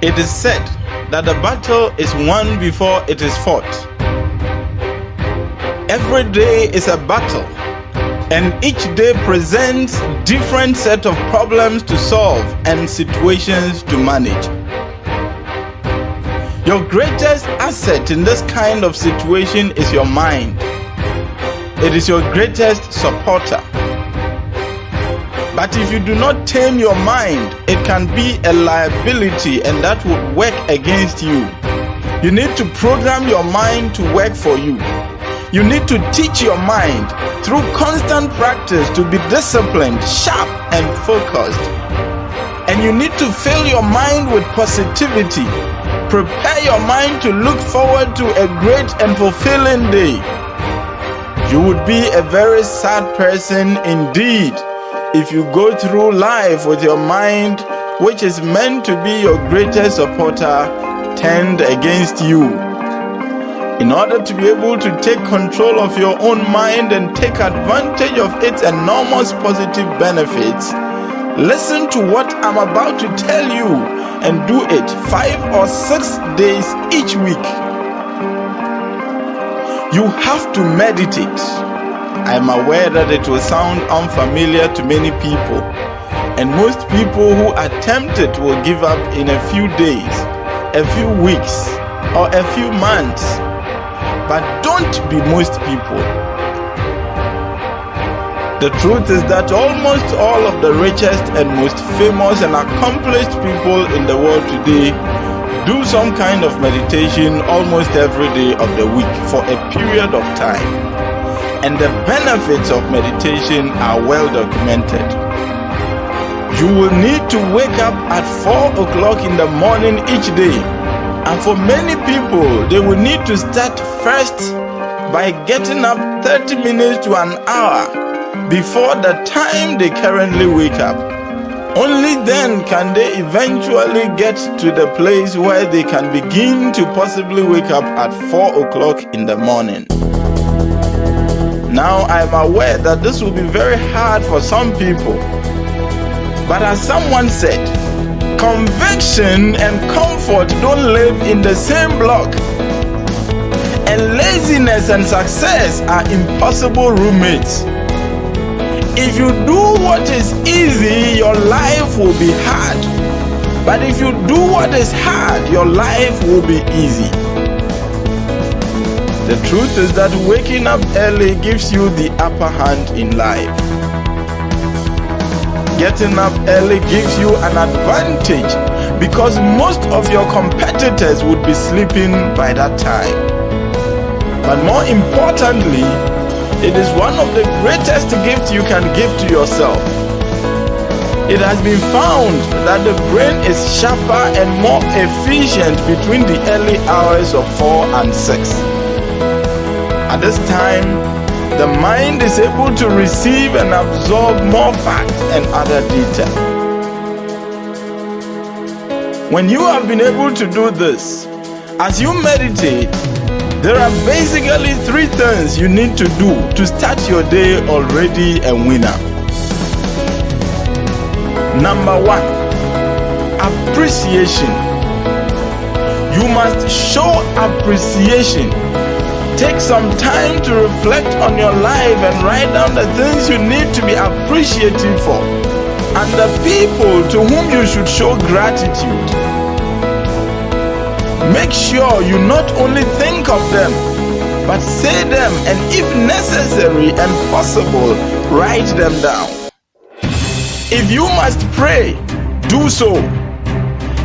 It is said that the battle is won before it is fought. Every day is a battle, and each day presents different set of problems to solve and situations to manage. Your greatest asset in this kind of situation is your mind. It is your greatest supporter. But if you do not tame your mind, it can be a liability, and that would work against you. You need to program your mind to work for you. You need to teach your mind through constant practice to be disciplined, sharp, and focused. And you need to fill your mind with positivity. Prepare your mind to look forward to a great and fulfilling day. You would be a very sad person indeed if you go through life with your mind, which is meant to be your greatest supporter, turned against you. In order to be able to take control of your own mind and take advantage of its enormous positive benefits, listen to what I'm about to tell you and do it 5 or 6 days each week. You have to meditate. I am aware that it will sound unfamiliar to many people, and most people who attempt it will give up in a few days, a few weeks, or a few months. But don't be most people. The truth is that almost all of the richest and most famous and accomplished people in the world today do some kind of meditation almost every day of the week for a period of time. And the benefits of meditation are well documented. You will need to wake up at 4 o'clock in the morning each day. And for many people, they will need to start first by getting up 30 minutes to an hour before the time they currently wake up. Only then can they eventually get to the place where they can begin to possibly wake up at 4 o'clock in the morning. Now, I am aware that this will be very hard for some people. But as someone said, conviction and comfort don't live in the same block. And laziness and success are impossible roommates. If you do what is easy, your life will be hard. But if you do what is hard, your life will be easy. The truth is that waking up early gives you the upper hand in life. Getting up early gives you an advantage because most of your competitors would be sleeping by that time. But more importantly, it is one of the greatest gifts you can give to yourself. It has been found that the brain is sharper and more efficient between the early hours of 4 and 6. At this time, the mind is able to receive and absorb more facts and other data. When you have been able to do this, as you meditate, there are basically 3 things you need to do to start your day already a winner. Number 1, appreciation. You must show appreciation. Take some time to reflect on your life and write down the things you need to be appreciative for and the people to whom you should show gratitude. Make sure you not only think of them, but say them, and if necessary and possible, write them down. If you must pray, do so.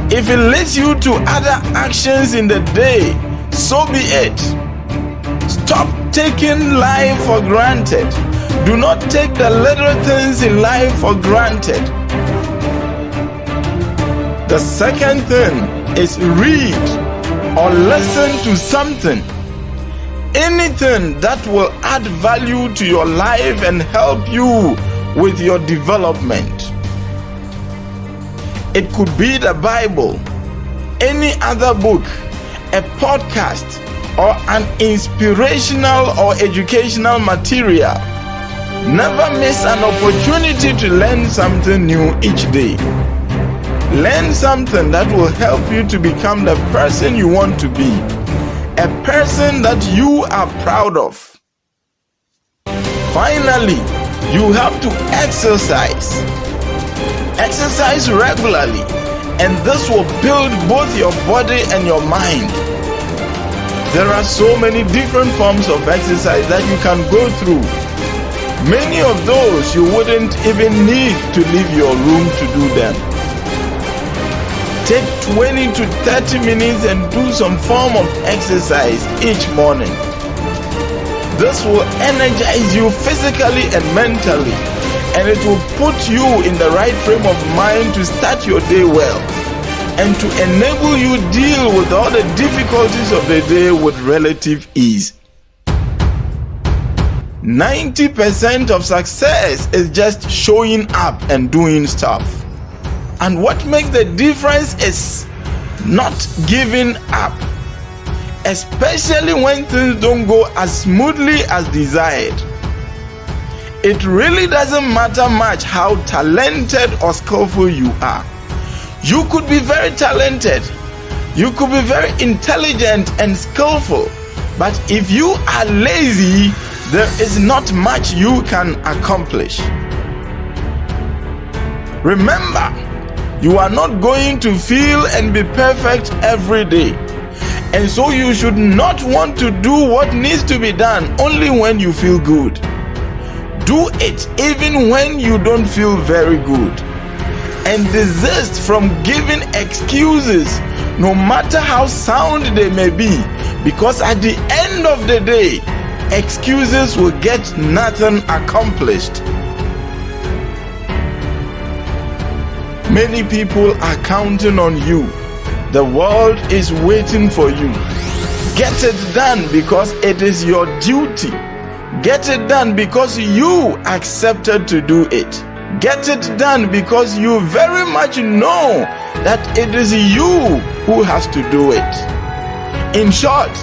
If it leads you to other actions in the day, so be it. Stop taking life for granted. Do not take the little things in life for granted. The second thing is read or listen to something. Anything that will add value to your life and help you with your development. It could be the Bible, any other book, a podcast, or an inspirational or educational material. Never miss an opportunity to learn something new each day. Learn something that will help you to become the person you want to be, a person that you are proud of. Finally, you have to exercise. Exercise regularly, and this will build both your body and your mind. There are so many different forms of exercise that you can go through. Many of those you wouldn't even need to leave your room to do them. Take 20 to 30 minutes and do some form of exercise each morning. This will energize you physically and mentally, and it will put you in the right frame of mind to start your day well, and to enable you deal with all the difficulties of the day with relative ease. 90% of success is just showing up and doing stuff. And what makes the difference is not giving up, especially when things don't go as smoothly as desired. It really doesn't matter much how talented or skillful you are. You could be very talented, you could be very intelligent and skillful, but if you are lazy, there is not much you can accomplish. Remember, you are not going to feel and be perfect every day, and so you should not want to do what needs to be done only when you feel good. Do it even when you don't feel very good, and desist from giving excuses, no matter how sound they may be, because at the end of the day, excuses will get nothing accomplished. Many people are counting on you. The world is waiting for you. Get it done because it is your duty. Get it done because you accepted to do it. Get it done because you very much know that it is you who has to do it. In short,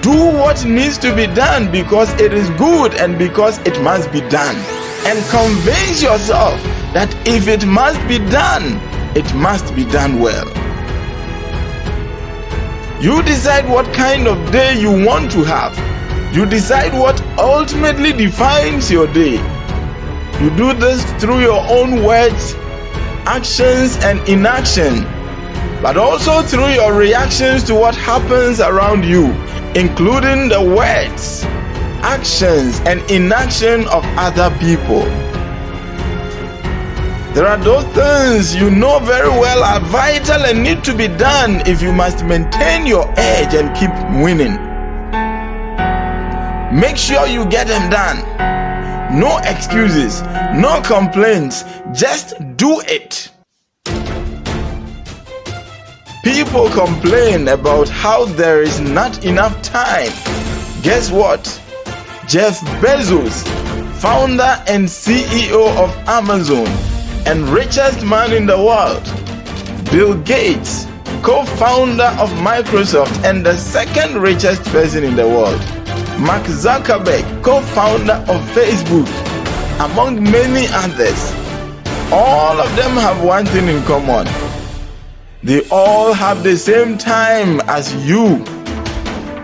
do what needs to be done because it is good and because it must be done. And convince yourself that if it must be done, it must be done well. You decide what kind of day you want to have. You decide what ultimately defines your day. You do this through your own words, actions, and inaction, but also through your reactions to what happens around you, including the words, actions, and inaction of other people. There are those things you know very well are vital and need to be done if you must maintain your edge and keep winning. Make sure you get them done. No excuses, no complaints, just do it. People complain about how there is not enough time. Guess what? Jeff Bezos, founder and CEO of Amazon and richest man in the world, Bill Gates, co-founder of Microsoft and the second richest person in the world, Mark Zuckerberg, co-founder of Facebook, among many others, all of them have one thing in common. They all have the same time as you,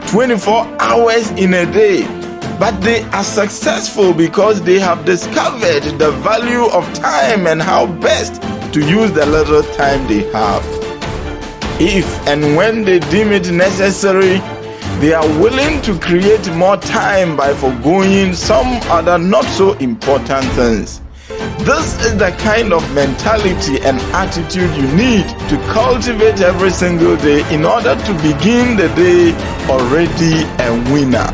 24 hours in a day. But they are successful because they have discovered the value of time and how best to use the little time they have. If and when they deem it necessary, they are willing to create more time by foregoing some other not so important things. This is the kind of mentality and attitude you need to cultivate every single day in order to begin the day already a winner.